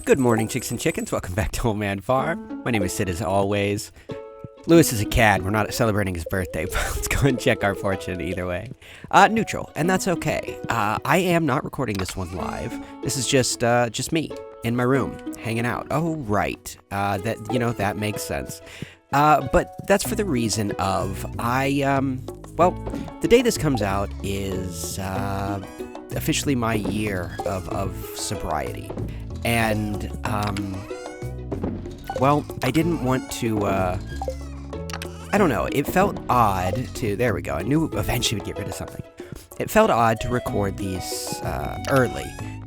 Good morning, chicks and chickens. Welcome back to Old Man Farm. My name is Sid, as always. Lewis is a cat. We're not celebrating his birthday, but let's go and check our fortune either way. Neutral, and that's okay. I am not recording this one live. This is just me in my room, hanging out. Oh, right. That makes sense. But that's for the reason of the day this comes out is officially my year of sobriety. And, I didn't want to, I don't know, it felt odd to, there we go, I knew eventually we'd get rid of something. It felt odd to record these early,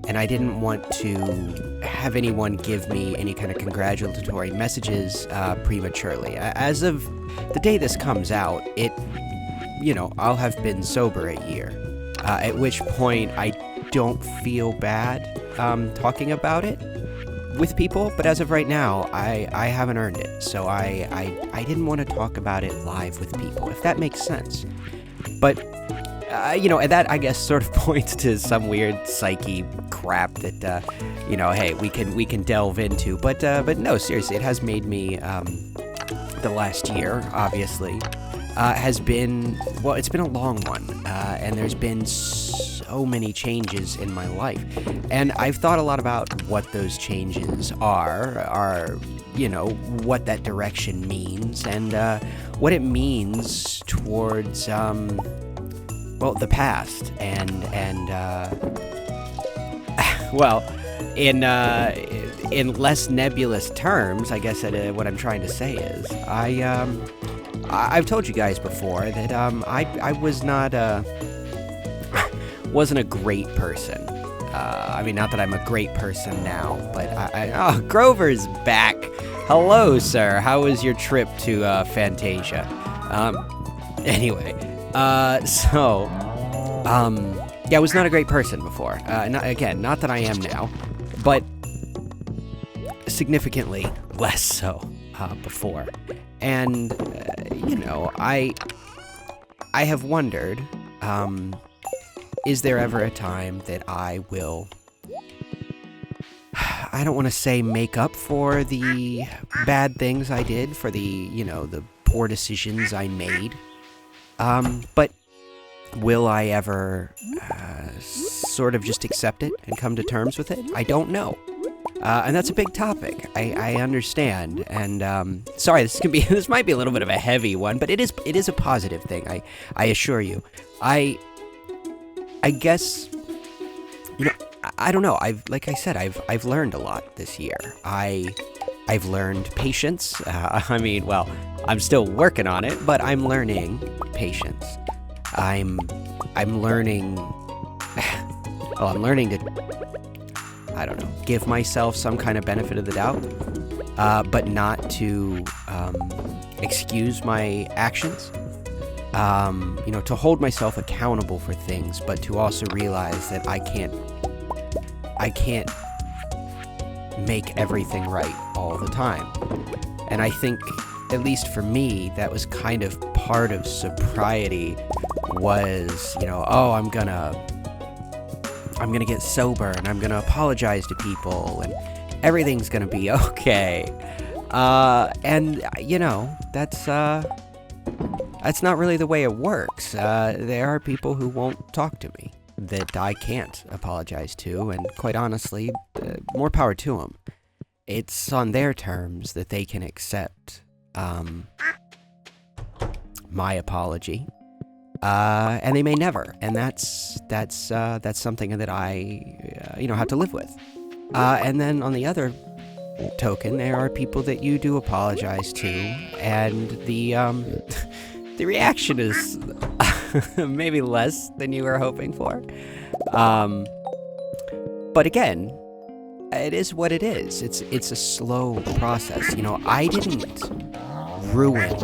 and I didn't want to have anyone give me any kind of congratulatory messages prematurely. As of the day this comes out, I'll have been sober a year, at which point I don't feel bad talking about it with people, but as of right now, I haven't earned it, so I didn't want to talk about it live with people, if that makes sense. But, and that, I guess, sort of points to some weird psyche crap that, hey, we can delve into, but no, seriously, it has made me, the last year, obviously, has been, it's been a long one, and there's been so many changes in my life, and I've thought a lot about what those changes are, what that direction means, and what it means towards, the past, and in less nebulous terms, I guess what I'm trying to say is, I've told you guys before that I was not wasn't a great person. Not that I'm a great person now, but Grover's back. Hello, sir. How was your trip to Fantasia? Anyway, I was not a great person before. Not that I am now, but significantly less so before. And, I have wondered, is there ever a time that I will, I don't want to say make up for the bad things I did, for the, the poor decisions I made, but will I ever sort of just accept it and come to terms with it? I don't know. And that's a big topic. I understand, and sorry, this might be a little bit of a heavy one, but it is a positive thing. I assure you. I guess, I don't know. I've learned a lot this year. I've learned patience. I'm still working on it, but I'm learning patience. I'm learning. I'm learning to, I don't know, give myself some kind of benefit of the doubt, but not to excuse my actions. To hold myself accountable for things, but to also realize that I can't make everything right all the time. And I think, at least for me, that was kind of part of sobriety was, I'm gonna get sober and I'm gonna apologize to people and everything's gonna be okay. That's not really the way it works. There are people who won't talk to me that I can't apologize to, and quite honestly, more power to them. It's on their terms that they can accept my apology, and they may never, and that's something that I have to live with. And then on the other token, there are people that you do apologize to, and the reaction is maybe less than you were hoping for. But again, it is what it is. It's a slow process. I didn't ruin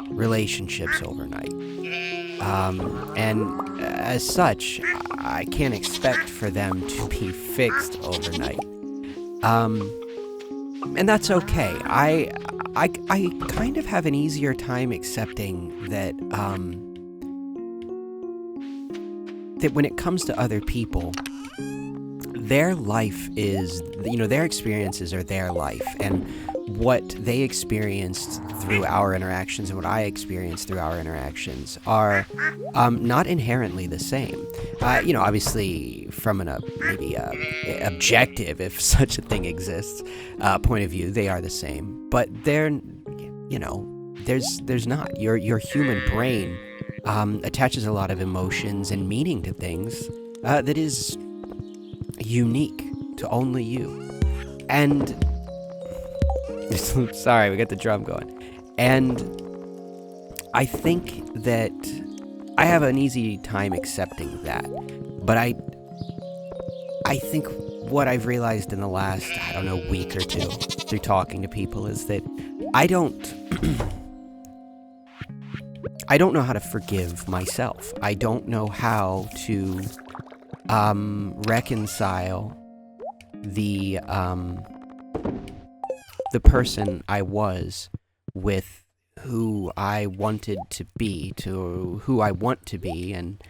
relationships overnight. And as such, I can't expect for them to be fixed overnight. And that's okay. I kind of have an easier time accepting that that when it comes to other people, their life is, their experiences are their life, and what they experienced through our interactions and what I experienced through our interactions are not inherently the same. Obviously from an maybe objective, if such a thing exists, point of view, they are the same. But they're, there's not. Your human brain attaches a lot of emotions and meaning to things that is unique to only you. And sorry, we got the drum going. And I think that I have an easy time accepting that. But I think what I've realized in the last, week or two through talking to people is that I don't know how to forgive myself. I don't know how to reconcile the person I was with who I wanted to be to who I want to be, and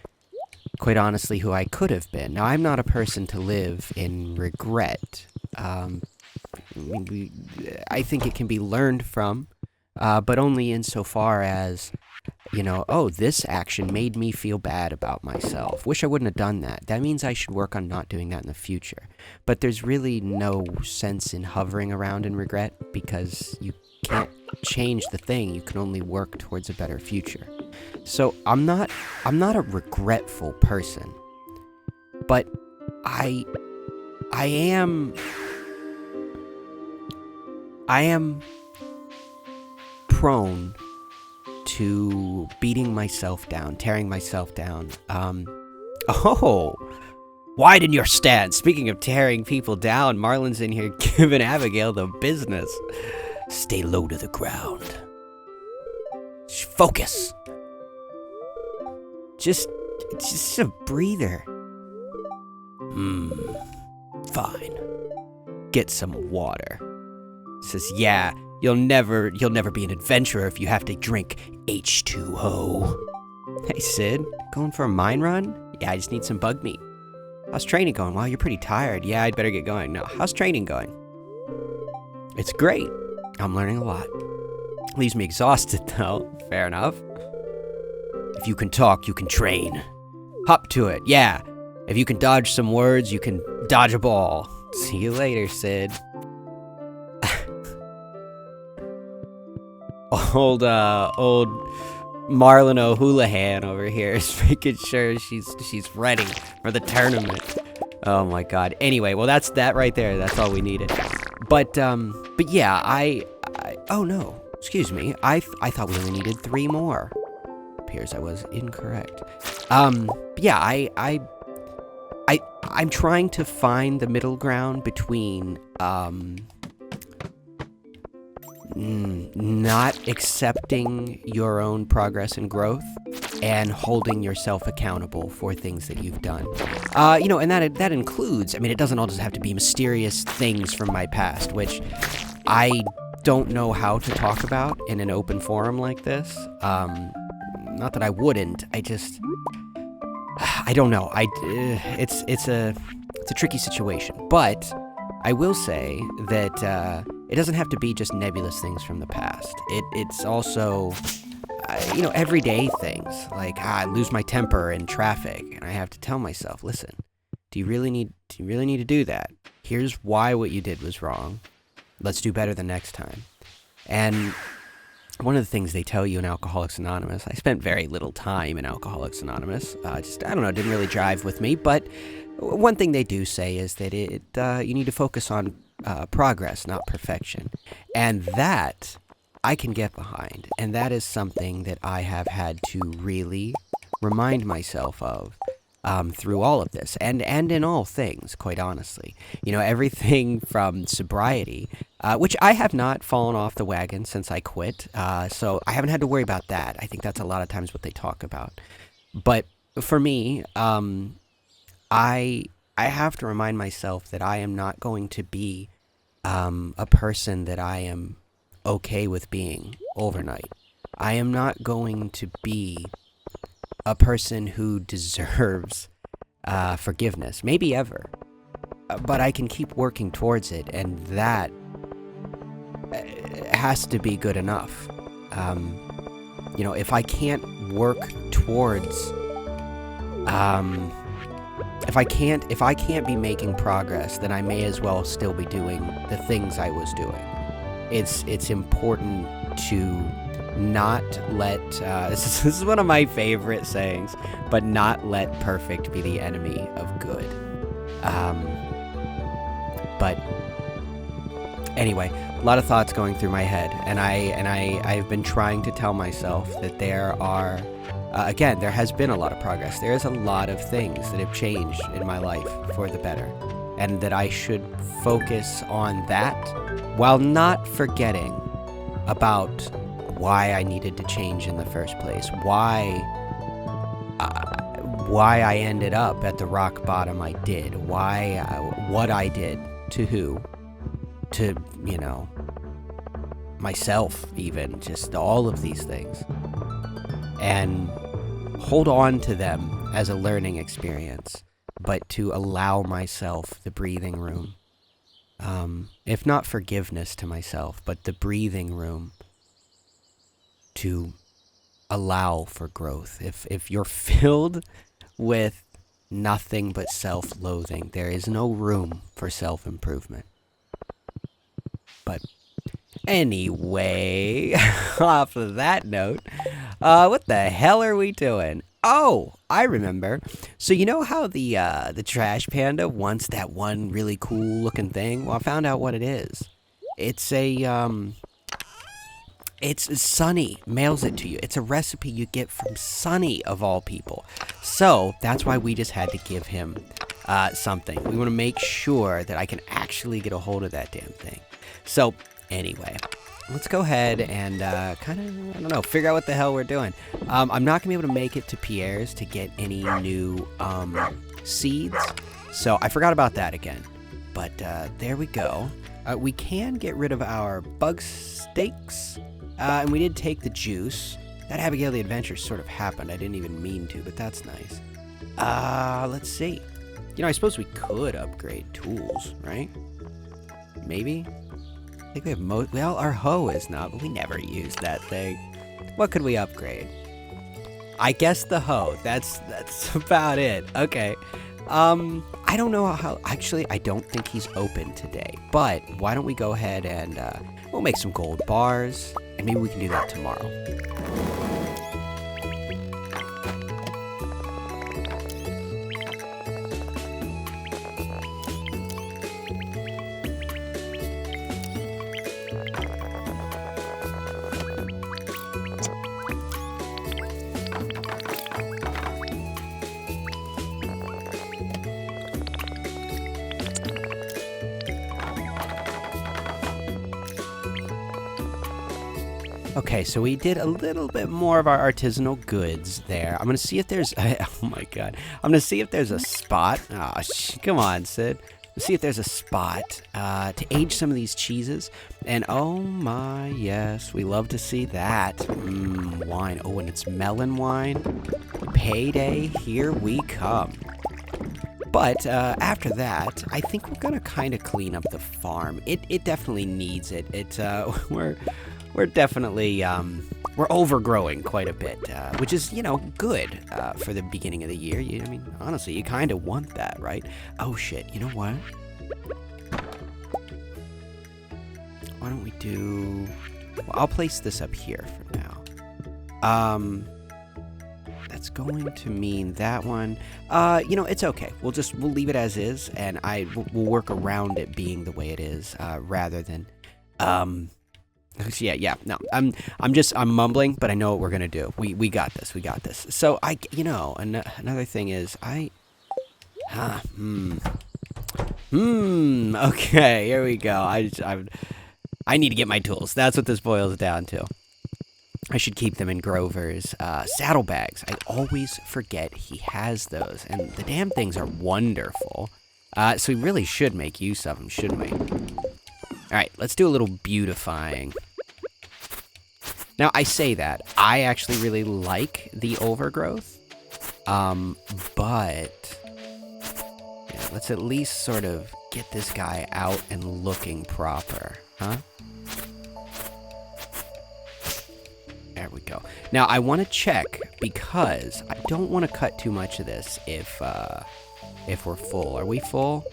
quite honestly who I could have been. Now, I'm not a person to live in regret. I think it can be learned from, but only insofar as, this action made me feel bad about myself. Wish I wouldn't have done that. That means I should work on not doing that in the future. But there's really no sense in hovering around in regret, because you can't change the thing. You can only work towards a better future. So I'm not a regretful person, but I am prone to beating myself down, tearing myself down. Widen your stance. Speaking of tearing people down, Marlon's in here giving Abigail the business. Stay low to the ground. Focus. Just a breather. Fine. Get some water. Says, yeah, you'll never be an adventurer if you have to drink H2O. Hey, Sid, going for a mine run? Yeah, I just need some bug meat. How's training going? Well, you're pretty tired. Yeah, I'd better get going. No, how's training going? It's great. I'm learning a lot. Leaves me exhausted, though. Fair enough. If you can talk, you can train. Hop to it, yeah. If you can dodge some words, you can dodge a ball. See you later, Sid. Old Marlon O'Houlihan over here is making sure she's ready for the tournament. Oh my god. Anyway, well that's that right there. That's all we needed. But yeah, oh no, excuse me. I thought we only needed 3 more. Appears I was incorrect. Yeah, I'm trying to find the middle ground between not accepting your own progress and growth and holding yourself accountable for things that you've done. And that includes, it doesn't all just have to be mysterious things from my past, which I don't know how to talk about in an open forum like this. Not that I wouldn't, I don't know. It's a tricky situation, but I will say that it doesn't have to be just nebulous things from the past. It's also, everyday things like I lose my temper in traffic, and I have to tell myself, listen, do you really need to do that? Here's why what you did was wrong. Let's do better the next time. And one of the things they tell you in Alcoholics Anonymous, I spent very little time in Alcoholics Anonymous. I don't know, it didn't really jive with me, but one thing they do say is that you need to focus on progress, not perfection. And that I can get behind. And that is something that I have had to really remind myself of through all of this. And in all things, quite honestly. Everything from sobriety, which I have not fallen off the wagon since I quit. So I haven't had to worry about that. I think that's a lot of times what they talk about. But for me, I have to remind myself that I am not going to be a person that I am okay with being overnight. I am not going to be a person who deserves forgiveness, maybe ever. but I can keep working towards it, and that has to be good enough. You know, if I can't work towards, if I can't be making progress, then I may as well still be doing the things I was doing. It's important to not let, this is one of my favorite sayings, but not let perfect be the enemy of good. But anyway, a lot of thoughts going through my head, and I've been trying to tell myself that there are, again, there has been a lot of progress. There is a lot of things that have changed in my life for the better, and that I should focus on that while not forgetting about why I needed to change in the first place, why I ended up at the rock bottom I did, what I did to who, to, you know, myself even, just all of these things, and hold on to them as a learning experience, but to allow myself the breathing room, if not forgiveness to myself, but the breathing room to allow for growth. If you're filled with nothing but self-loathing, there is no room for self-improvement. But anyway, off of that note, what the hell are we doing? Oh, I remember. So you know how the trash panda wants that one really cool looking thing? Well, I found out what it is. It's it's Sunny mails it to you. It's a recipe you get from Sunny, of all people. So that's why we just had to give him something. We want to make sure that I can actually get a hold of that damn thing. So anyway, let's go ahead and kind of, I don't know, figure out what the hell we're doing. I'm not going to be able to make it to Pierre's to get any new seeds. So I forgot about that again. But there we go. We can get rid of our bug steaks. And we did take the juice. That Abigail the Adventure sort of happened. I didn't even mean to, but that's nice. Let's see. You know, I suppose we could upgrade tools, right? Maybe? I think we have well, our hoe is not, but we never used that thing. What could we upgrade? I guess the hoe. That's about it. Okay. I don't know how, actually, I don't think he's open today, but why don't we go ahead and, we'll make some gold bars, and maybe we can do that tomorrow. Okay, so we did a little bit more of our artisanal goods there. I'm going to see if there's... Oh, my God. I'm going to see if there's a spot. Oh, come on, Sid. Let's see if there's a spot to age some of these cheeses. And, oh, my, yes, we love to see that. Wine. Oh, and it's melon wine. Payday, here we come. But after that, I think we're going to kind of clean up the farm. It definitely needs it. We're definitely, we're overgrowing quite a bit, which is, you know, good for the beginning of the year. I mean, honestly, you kind of want that, right? Oh, shit, you know what? Why don't we do... Well, I'll place this up here for now. That's going to mean that one. You know, it's okay. We'll leave it as is, and we'll work around it being the way it is, rather than, Yeah, no, I'm mumbling, but I know what we're gonna do. We got this. So you know, another thing is okay, here we go. I need to get my tools. That's what this boils down to. I should keep them in Grover's saddlebags. I always forget he has those, and the damn things are wonderful. So we really should make use of them, shouldn't we? Alright, let's do a little beautifying. Now, I say that. I actually really like the overgrowth. But... yeah, let's at least sort of get this guy out and looking proper, huh? There we go. Now, I want to check, because I don't want to cut too much of this if we're full. Are we full?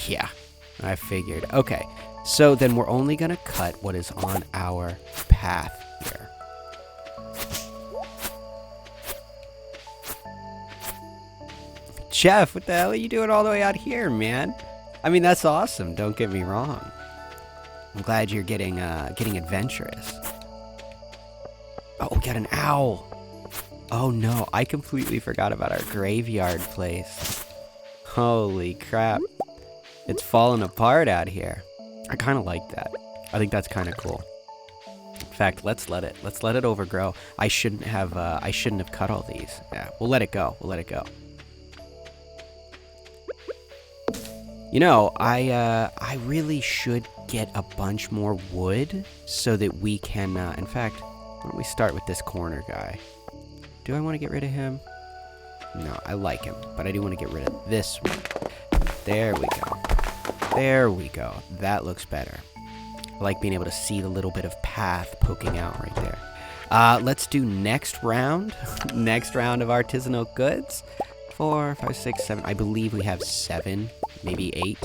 Yeah, I figured. Okay, so then we're only going to cut what is on our path here. Jeff, what the hell are you doing all the way out here, man? I mean, that's awesome, don't get me wrong. I'm glad you're getting adventurous. Oh, we got an owl. Oh no, I completely forgot about our graveyard place. Holy crap. It's falling apart out here. I kind of like that. I think that's kind of cool. In fact, let's let it overgrow. I shouldn't have cut all these. Yeah, we'll let it go. We'll let it go. You know, I really should get a bunch more wood so that we can, in fact, why don't we start with this corner guy? Do I want to get rid of him? No, I like him, but I do want to get rid of this one. There we go. There we go. That looks better. I like being able to see the little bit of path poking out right there. Let's do next round. Next round of artisanal goods. 4, 5, 6, 7. I believe we have 7, maybe 8.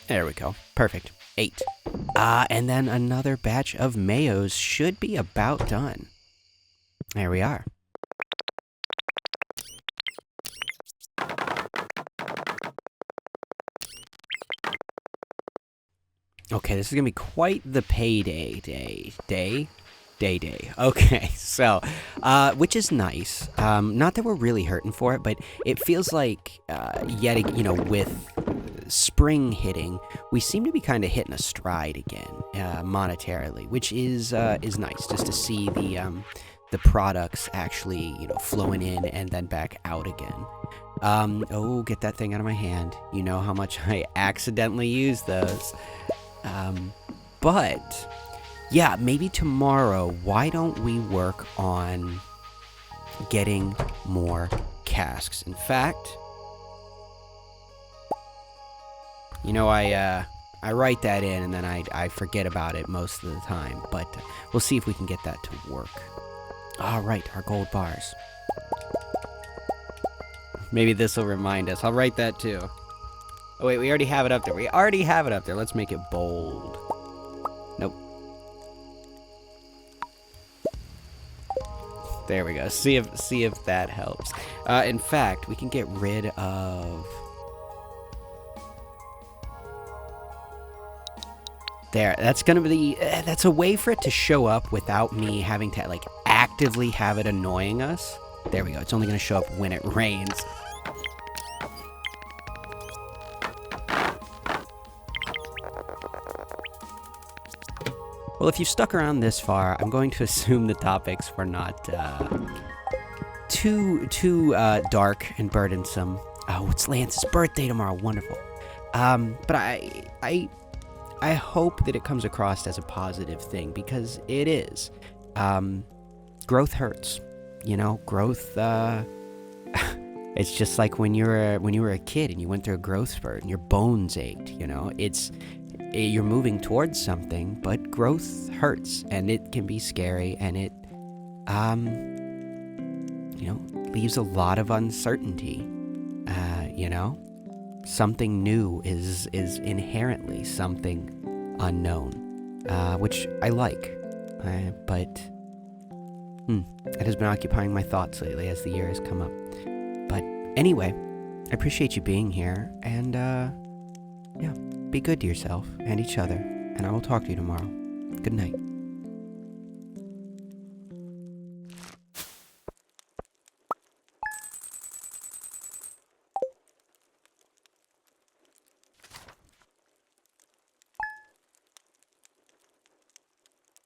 There we go. Perfect. 8. And then another batch of mayos should be about done. There we are. Okay, this is gonna be quite the payday day. Okay, so, which is nice. Not that we're really hurting for it, but it feels like, with spring hitting, we seem to be kind of hitting a stride again, monetarily, which is nice, just to see the products actually, flowing in and then back out again. Oh, get that thing out of my hand. You know how much I accidentally use those. But yeah, maybe tomorrow, why don't we work on getting more casks? In fact, I write that in and then I forget about it most of the time, but we'll see if we can get that to work. All right, our gold bars. Maybe this will remind us. I'll write that too. Oh wait, we already have it up there. Let's make it bold. Nope. There we go. See if that helps. In fact, we can get rid of... There, that's gonna be that's a way for it to show up without me having to actively have it annoying us. There we go. It's only gonna show up when it rains. Well, if you stuck around this far, I'm going to assume the topics were not too dark and burdensome. Oh, it's Lance's birthday tomorrow. Wonderful. But I hope that it comes across as a positive thing, because it is. Growth hurts. Growth, it's just like when you were a kid and you went through a growth spurt and your bones ached, you're moving towards something, but growth hurts and it can be scary, and it, leaves a lot of uncertainty. Something new is inherently something unknown, which I like, but it has been occupying my thoughts lately as the year has come up. But anyway, I appreciate you being here, and be good to yourself and each other, and I will talk to you tomorrow. Good night.